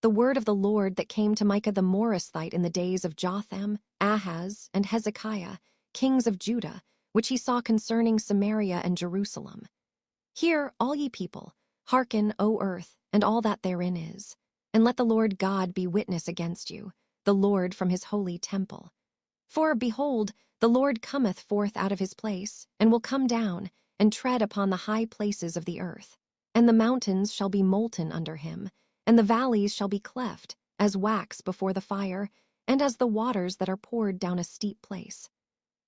the word of the Lord that came to Micah the Morasthite in the days of Jotham, Ahaz, and Hezekiah, kings of Judah, which he saw concerning Samaria and Jerusalem. Hear, all ye people, hearken, O earth, and all that therein is, and let the Lord God be witness against you, the Lord from his holy temple. For, behold, the Lord cometh forth out of his place, and will come down, and tread upon the high places of the earth. And the mountains shall be molten under him, and the valleys shall be cleft, as wax before the fire, and as the waters that are poured down a steep place.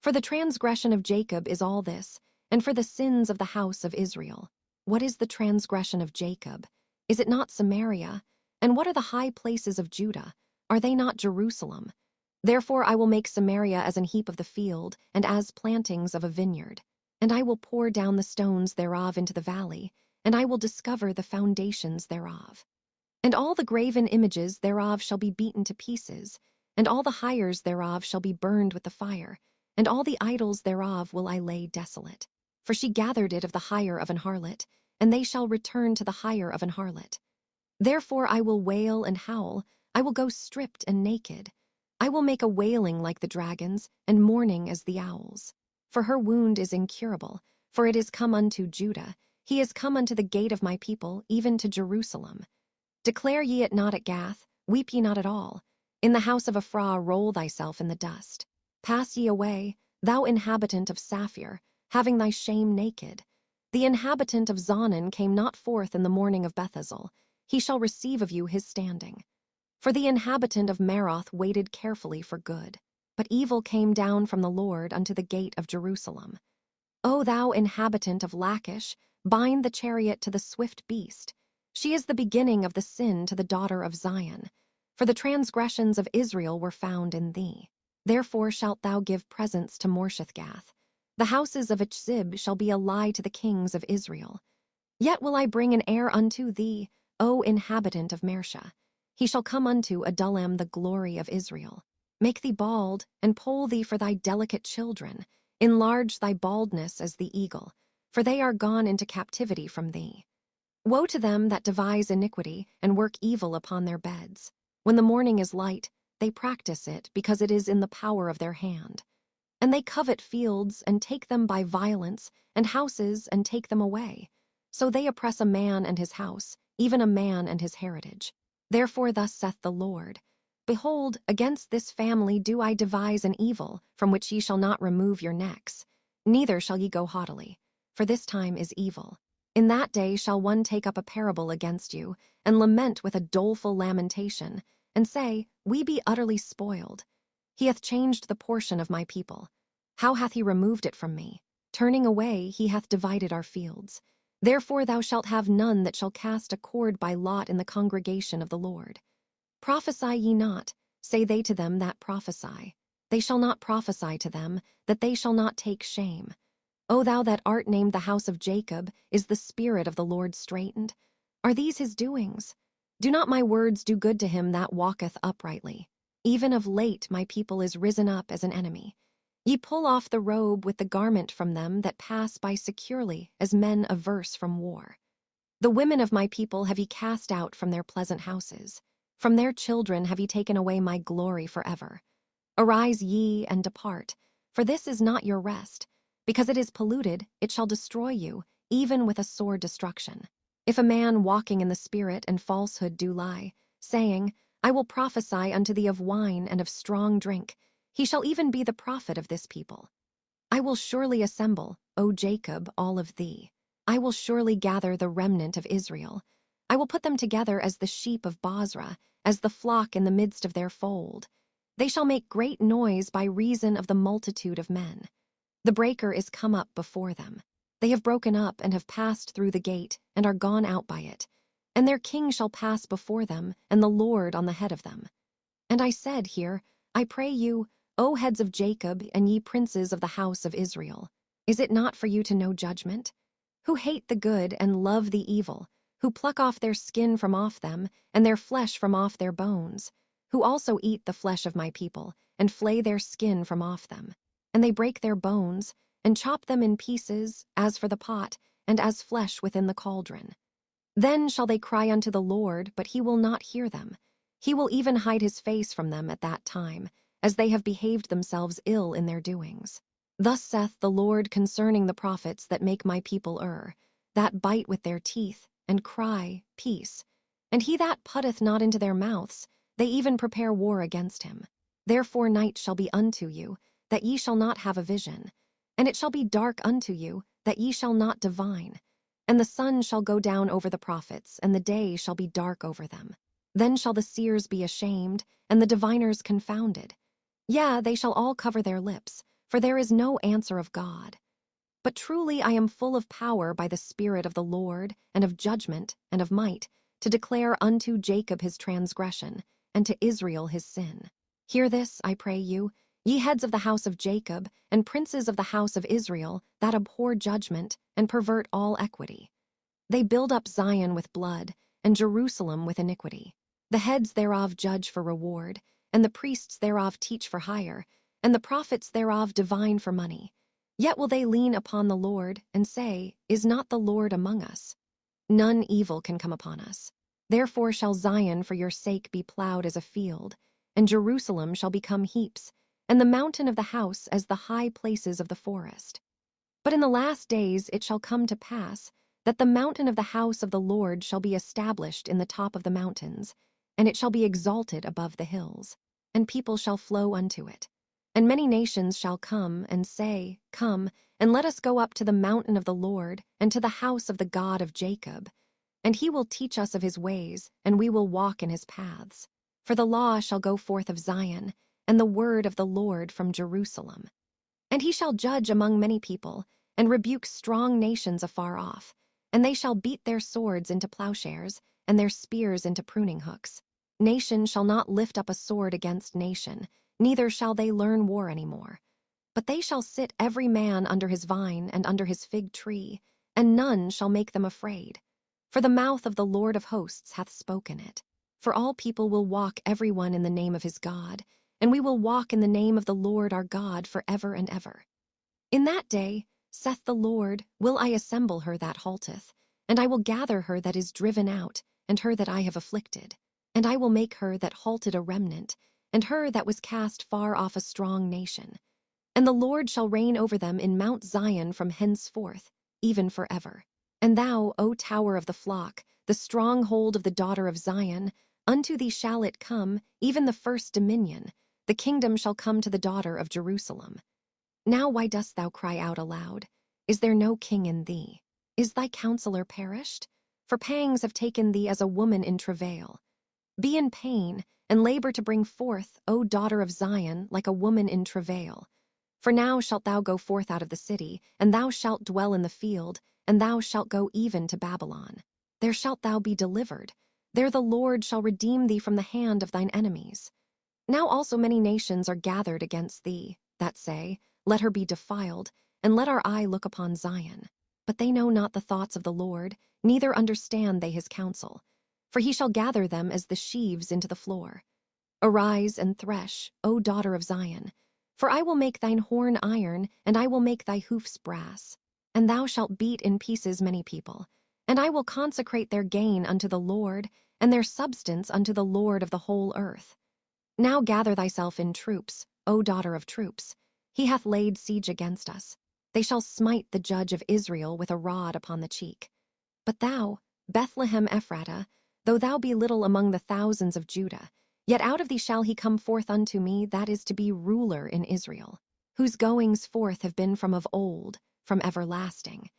For the transgression of Jacob is all this, and for the sins of the house of Israel. What is the transgression of Jacob? Is it not Samaria? And what are the high places of Judah? Are they not Jerusalem? Therefore I will make Samaria as an heap of the field, and as plantings of a vineyard. And I will pour down the stones thereof into the valley, and I will discover the foundations thereof. And all the graven images thereof shall be beaten to pieces, and all the hires thereof shall be burned with the fire, and all the idols thereof will I lay desolate. For she gathered it of the hire of an harlot, and they shall return to the hire of an harlot. Therefore I will wail and howl, I will go stripped and naked. I will make a wailing like the dragons, and mourning as the owls. For her wound is incurable, for it is come unto Judah, he is come unto the gate of my people, even to Jerusalem. Declare ye it not at Gath, weep ye not at all. In the house of Ephraim roll thyself in the dust. Pass ye away, thou inhabitant of Saphir, having thy shame naked. The inhabitant of Zonan came not forth in the morning of Bethazel. He shall receive of you his standing. For the inhabitant of Maroth waited carefully for good, but evil came down from the Lord unto the gate of Jerusalem. O thou inhabitant of Lachish, bind the chariot to the swift beast. She is the beginning of the sin to the daughter of Zion. For the transgressions of Israel were found in thee. Therefore shalt thou give presents to Morshethgath. The houses of Achzib shall be a lie to the kings of Israel. Yet will I bring an heir unto thee, O inhabitant of Mersha. He shall come unto Adullam the glory of Israel. Make thee bald, and poll thee for thy delicate children. Enlarge thy baldness as the eagle, for they are gone into captivity from thee. Woe to them that devise iniquity, and work evil upon their beds. When the morning is light, they practice it, because it is in the power of their hand. And they covet fields, and take them by violence, and houses, and take them away. So they oppress a man and his house, even a man and his heritage. Therefore thus saith the Lord, Behold, against this family do I devise an evil, from which ye shall not remove your necks, neither shall ye go haughtily, for this time is evil. In that day shall one take up a parable against you, and lament with a doleful lamentation, and say, We be utterly spoiled. He hath changed the portion of my people. How hath he removed it from me? Turning away, he hath divided our fields. Therefore thou shalt have none that shall cast a cord by lot in the congregation of the Lord. Prophesy ye not, say they to them that prophesy. They shall not prophesy to them, that they shall not take shame. O thou that art named the house of Jacob, is the spirit of the Lord straitened? Are these his doings? Do not my words do good to him that walketh uprightly? Even of late my people is risen up as an enemy. Ye pull off the robe with the garment from them that pass by securely, as men averse from war. The women of my people have ye cast out from their pleasant houses. From their children have ye taken away my glory forever. Arise ye and depart, for this is not your rest. Because it is polluted, it shall destroy you, even with a sore destruction. If a man walking in the spirit and falsehood do lie, saying, I will prophesy unto thee of wine and of strong drink, he shall even be the prophet of this people. I will surely assemble, O Jacob, all of thee. I will surely gather the remnant of Israel. I will put them together as the sheep of Bozrah, as the flock in the midst of their fold. They shall make great noise by reason of the multitude of men. The breaker is come up before them. They have broken up and have passed through the gate, and are gone out by it. And their king shall pass before them, and the Lord on the head of them. And I said here, I pray you, O heads of Jacob, and ye princes of the house of Israel, is it not for you to know judgment? Who hate the good and love the evil, who pluck off their skin from off them, and their flesh from off their bones, who also eat the flesh of my people, and flay their skin from off them. And they break their bones, and chop them in pieces, as for the pot, and as flesh within the cauldron. Then shall they cry unto the Lord, but he will not hear them. He will even hide his face from them at that time, as they have behaved themselves ill in their doings. Thus saith the Lord concerning the prophets that make my people err, that bite with their teeth, and cry, Peace. And he that putteth not into their mouths, they even prepare war against him. Therefore night shall be unto you, that ye shall not have a vision, and it shall be dark unto you, that ye shall not divine. And the sun shall go down over the prophets, and the day shall be dark over them. Then shall the seers be ashamed, and the diviners confounded. Yea, they shall all cover their lips, for there is no answer of God. But truly I am full of power by the Spirit of the Lord, and of judgment, and of might, to declare unto Jacob his transgression, and to Israel his sin. Hear this, I pray you, ye heads of the house of Jacob, and princes of the house of Israel, that abhor judgment, and pervert all equity. They build up Zion with blood, and Jerusalem with iniquity. The heads thereof judge for reward, and the priests thereof teach for hire, and the prophets thereof divine for money. Yet will they lean upon the Lord, and say, Is not the Lord among us? None evil can come upon us. Therefore shall Zion for your sake be plowed as a field, and Jerusalem shall become heaps, and the mountain of the house as the high places of the forest. But in the last days it shall come to pass that the mountain of the house of the Lord shall be established in the top of the mountains, and it shall be exalted above the hills, and people shall flow unto it. And many nations shall come and say, Come, and let us go up to the mountain of the Lord, and to the house of the God of Jacob. And he will teach us of his ways, and we will walk in his paths. For the law shall go forth of Zion, and the word of the Lord from Jerusalem. And he shall judge among many people, and rebuke strong nations afar off. And they shall beat their swords into plowshares, and their spears into pruning hooks. Nation shall not lift up a sword against nation, neither shall they learn war any more. But they shall sit every man under his vine and under his fig tree, and none shall make them afraid. For the mouth of the Lord of hosts hath spoken it. For all people will walk every one in the name of his God, and we will walk in the name of the Lord our God for ever and ever. In that day, saith the Lord, will I assemble her that halteth, and I will gather her that is driven out, and her that I have afflicted. And I will make her that halted a remnant, and her that was cast far off a strong nation. And the Lord shall reign over them in Mount Zion from henceforth, even forever. And thou, O tower of the flock, the stronghold of the daughter of Zion, unto thee shall it come, even the first dominion. The kingdom shall come to the daughter of Jerusalem. Now why dost thou cry out aloud? Is there no king in thee? Is thy counselor perished? For pangs have taken thee as a woman in travail. Be in pain, and labor to bring forth, O daughter of Zion, like a woman in travail. For now shalt thou go forth out of the city, and thou shalt dwell in the field, and thou shalt go even to Babylon. There shalt thou be delivered. There the Lord shall redeem thee from the hand of thine enemies. Now also many nations are gathered against thee, that say, Let her be defiled, and let our eye look upon Zion. But they know not the thoughts of the Lord, neither understand they his counsel. For he shall gather them as the sheaves into the floor. Arise and thresh, O daughter of Zion. For I will make thine horn iron, and I will make thy hoofs brass. And thou shalt beat in pieces many people. And I will consecrate their gain unto the Lord, and their substance unto the Lord of the whole earth. Now gather thyself in troops, O daughter of troops. He hath laid siege against us. They shall smite the judge of Israel with a rod upon the cheek. But thou, Bethlehem Ephratah, though thou be little among the thousands of Judah, yet out of thee shall he come forth unto me that is to be ruler in Israel, whose goings forth have been from of old, from everlasting.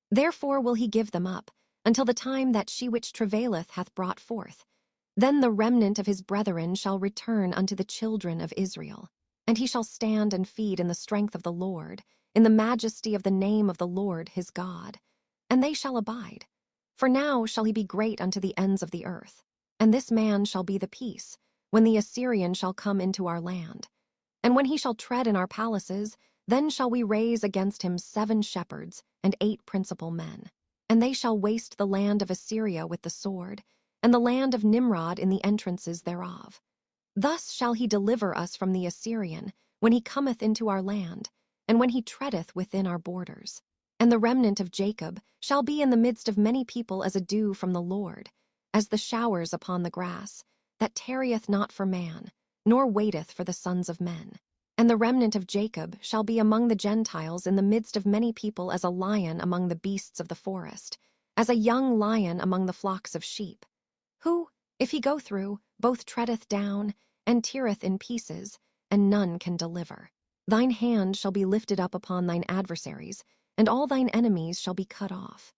Therefore will he give them up, until the time that she which travaileth hath brought forth. Then the remnant of his brethren shall return unto the children of Israel. And he shall stand and feed in the strength of the Lord, in the majesty of the name of the Lord his God. And they shall abide. For now shall he be great unto the ends of the earth. And this man shall be the peace, when the Assyrian shall come into our land. And when he shall tread in our palaces, then shall we raise against him 7 shepherds and 8 principal men. And they shall waste the land of Assyria with the sword, and the land of Nimrod in the entrances thereof. Thus shall he deliver us from the Assyrian, when he cometh into our land, and when he treadeth within our borders. And the remnant of Jacob shall be in the midst of many people as a dew from the Lord, as the showers upon the grass, that tarrieth not for man, nor waiteth for the sons of men. And the remnant of Jacob shall be among the Gentiles in the midst of many people as a lion among the beasts of the forest, as a young lion among the flocks of sheep, who, if he go through, both treadeth down, and teareth in pieces, and none can deliver. Thine hand shall be lifted up upon thine adversaries, and all thine enemies shall be cut off.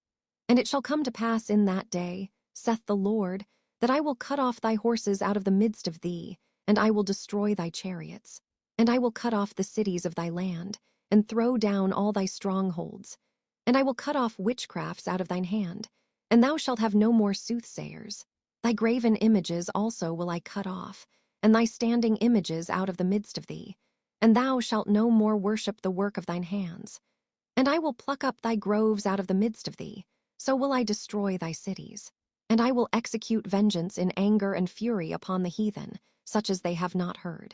And it shall come to pass in that day, saith the Lord, that I will cut off thy horses out of the midst of thee, and I will destroy thy chariots. And I will cut off the cities of thy land, and throw down all thy strongholds. And I will cut off witchcrafts out of thine hand, and thou shalt have no more soothsayers. Thy graven images also will I cut off, and thy standing images out of the midst of thee, and thou shalt no more worship the work of thine hands. And I will pluck up thy groves out of the midst of thee, so will I destroy thy cities. And I will execute vengeance in anger and fury upon the heathen, such as they have not heard.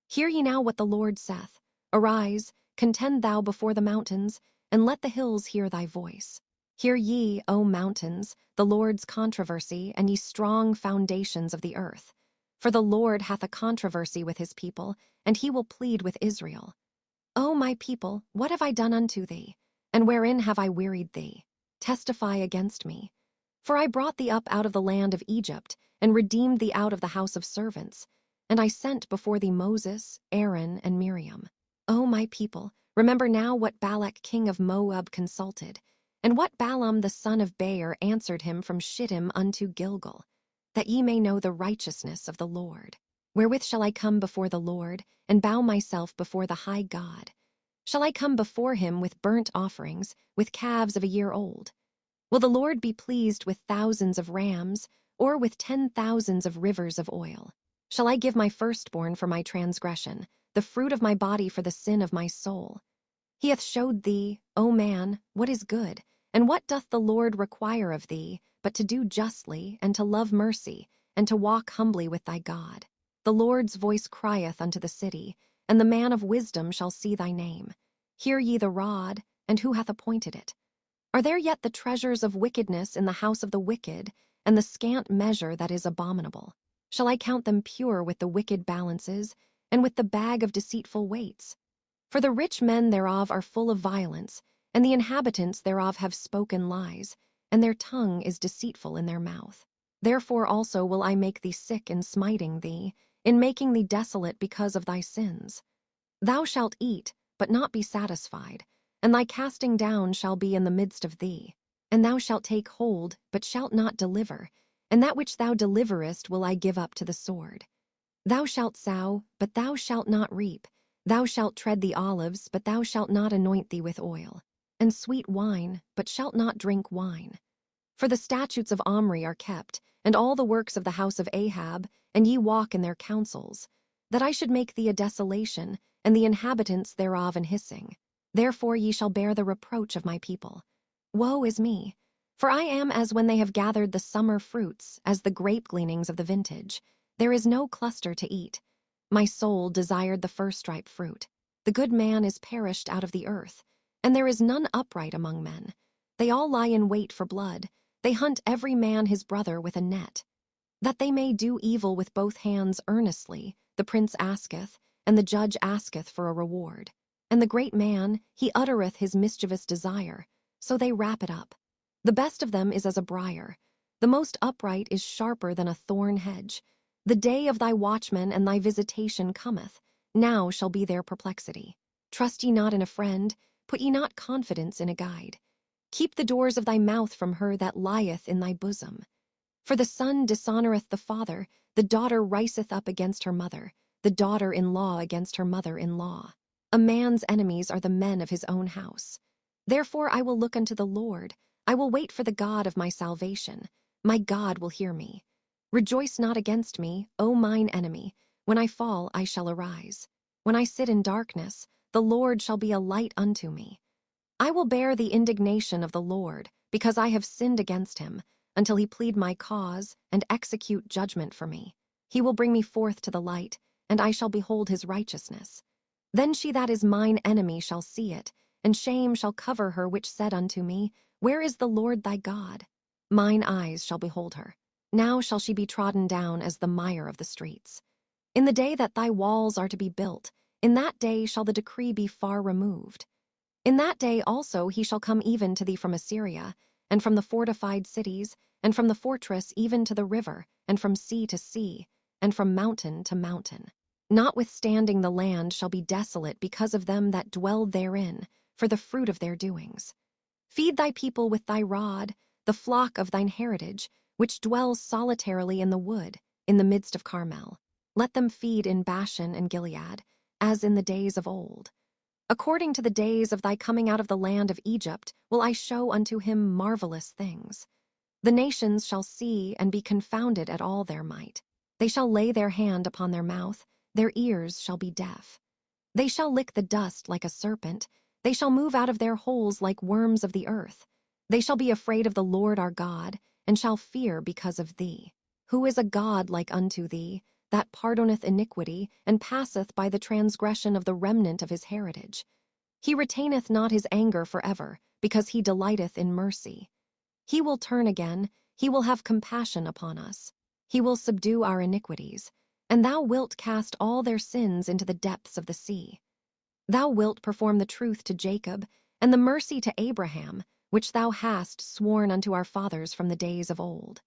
Hear ye now what the Lord saith. Arise, contend thou before the mountains, and let the hills hear thy voice. Hear ye, O mountains, the Lord's controversy, and ye strong foundations of the earth. For the Lord hath a controversy with his people, and he will plead with Israel. O my people, what have I done unto thee? And wherein have I wearied thee? Testify against me. For I brought thee up out of the land of Egypt, and redeemed thee out of the house of servants. And I sent before thee Moses, Aaron, and Miriam. O my people, remember now what Balak king of Moab consulted, and what Balaam the son of Beor answered him from Shittim unto Gilgal, that ye may know the righteousness of the Lord. Wherewith shall I come before the Lord, and bow myself before the high God? Shall I come before him with burnt offerings, with calves of a year old? Will the Lord be pleased with thousands of rams, or with 10,000s of rivers of oil? Shall I give my firstborn for my transgression, the fruit of my body for the sin of my soul? He hath showed thee, O man, what is good, and what doth the Lord require of thee, but to do justly, and to love mercy, and to walk humbly with thy God. The Lord's voice crieth unto the city, and the man of wisdom shall see thy name. Hear ye the rod, and who hath appointed it? Are there yet the treasures of wickedness in the house of the wicked, and the scant measure that is abominable? Shall I count them pure with the wicked balances, and with the bag of deceitful weights? For the rich men thereof are full of violence, and the inhabitants thereof have spoken lies, and their tongue is deceitful in their mouth. Therefore also will I make thee sick in smiting thee, in making thee desolate because of thy sins. Thou shalt eat, but not be satisfied, and thy casting down shall be in the midst of thee. And thou shalt take hold, but shalt not deliver, and that which thou deliverest will I give up to the sword. Thou shalt sow, but thou shalt not reap. Thou shalt tread the olives, but thou shalt not anoint thee with oil, and sweet wine, but shalt not drink wine. For the statutes of Omri are kept, and all the works of the house of Ahab, and ye walk in their counsels, that I should make thee a desolation, and the inhabitants thereof an hissing. Therefore ye shall bear the reproach of my people. Woe is me! For I am as when they have gathered the summer fruits, as the grape gleanings of the vintage. There is no cluster to eat. My soul desired the first-ripe fruit. The good man is perished out of the earth, and there is none upright among men. They all lie in wait for blood. They hunt every man his brother with a net. That they may do evil with both hands earnestly, the prince asketh, and the judge asketh for a reward. And the great man, he uttereth his mischievous desire, so they wrap it up. The best of them is as a briar. The most upright is sharper than a thorn hedge. The day of thy watchmen and thy visitation cometh. Now shall be their perplexity. Trust ye not in a friend, put ye not confidence in a guide. Keep the doors of thy mouth from her that lieth in thy bosom. For the son dishonoureth the father, the daughter riseth up against her mother, the daughter-in-law against her mother-in-law. A man's enemies are the men of his own house. Therefore I will look unto the Lord. I will wait for the God of my salvation. My God will hear me. Rejoice not against me, O mine enemy. When I fall, I shall arise. When I sit in darkness, the Lord shall be a light unto me. I will bear the indignation of the Lord, because I have sinned against him, until he plead my cause and execute judgment for me. He will bring me forth to the light, and I shall behold his righteousness. Then she that is mine enemy shall see it, and shame shall cover her which said unto me, Where is the Lord thy God? Mine eyes shall behold her. Now shall she be trodden down as the mire of the streets. In the day that thy walls are to be built, in that day shall the decree be far removed. In that day also he shall come even to thee from Assyria, and from the fortified cities, and from the fortress even to the river, and from sea to sea, and from mountain to mountain. Notwithstanding the land shall be desolate because of them that dwell therein, for the fruit of their doings. Feed thy people with thy rod, the flock of thine heritage, which dwells solitarily in the wood, in the midst of Carmel. Let them feed in Bashan and Gilead, as in the days of old. According to the days of thy coming out of the land of Egypt will I show unto him marvelous things. The nations shall see and be confounded at all their might. They shall lay their hand upon their mouth, their ears shall be deaf. They shall lick the dust like a serpent, they shall move out of their holes like worms of the earth. They shall be afraid of the Lord our God, and shall fear because of thee. Who is a God like unto thee, that pardoneth iniquity, and passeth by the transgression of the remnant of his heritage? He retaineth not his anger forever, because he delighteth in mercy. He will turn again, he will have compassion upon us. He will subdue our iniquities, and thou wilt cast all their sins into the depths of the sea. Thou wilt perform the truth to Jacob, and the mercy to Abraham, which thou hast sworn unto our fathers from the days of old.